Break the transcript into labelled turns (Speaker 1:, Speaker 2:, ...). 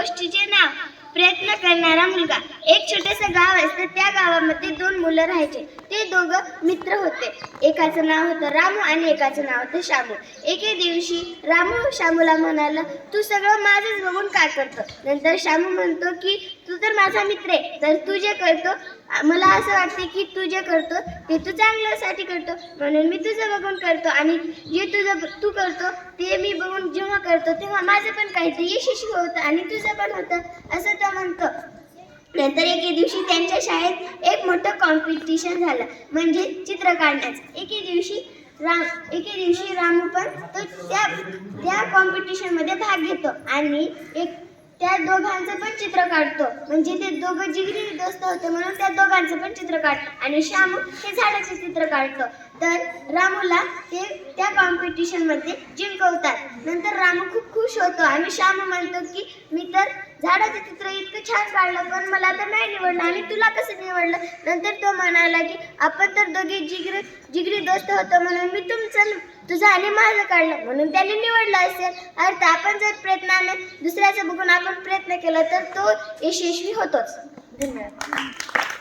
Speaker 1: गोष्टीचे नाव प्रयत्न करणारा मुलगा. एक छोटंसं गाव असतं. त्या गावामध्ये दोन मुलं राहायचे. ते दोघं मित्र होते. एकाचं नाव होतं रामू आणि एकाचं नाव होतं शामू. एके दिवशी रामू शामूला म्हणाला, तू सगळं माझंच बघून काय करतो? नंतर शामू म्हणतो की तू तर माझा मित्र आहे, तर तू जे करतो मला असं वाटते की तू जे करतो ते तू चांगल्यासाठी करतो, म्हणून मी तुझं बघून करतो आणि जे तू करतो ते मी बघून जेव्हा करतो तेव्हा माझं पण काहीतरी यशस्वी होतं आणि तुझं पण होतं, असं तो म्हणतो. नंतर एके दिवशी त्यांच्या शाळेत एक मोठं कॉम्पिटिशन झालं, म्हणजे चित्र काढण्याचं. एके दिवशी रामू पण तो त्या कॉम्पिटिशनमध्ये भाग घेतो आणि त्या दोघांचं पण चित्र काढतो. म्हणजे ते दोघं जिगरी दोस्त होते म्हणून त्या दोघांचं पण चित्र काढतो. आणि शामू हे झाडाचे चित्र काढतो. तर रामूला ते त्या कॉम्पिटिशनमध्ये जिंकवतात. नंतर रामू खूप खुश होतो आणि शामू म्हणतो की मी तर झाडाचं चित्र इतकं छान काढलं, पण मला तर नाही निवडलं आणि तुला कसं निवडलं? नंतर तो म्हणाला की आपण तर दोघे जिगरी दोस्त होतो, म्हणून मी तुझं आणि माझं काढलं, म्हणून त्यांनी निवडलं असेल. अर्थ आपण जर प्रयत्नाने दुसऱ्याचं बघून आपण प्रयत्न केला तर तो यशस्वी होतोच. धन्यवाद.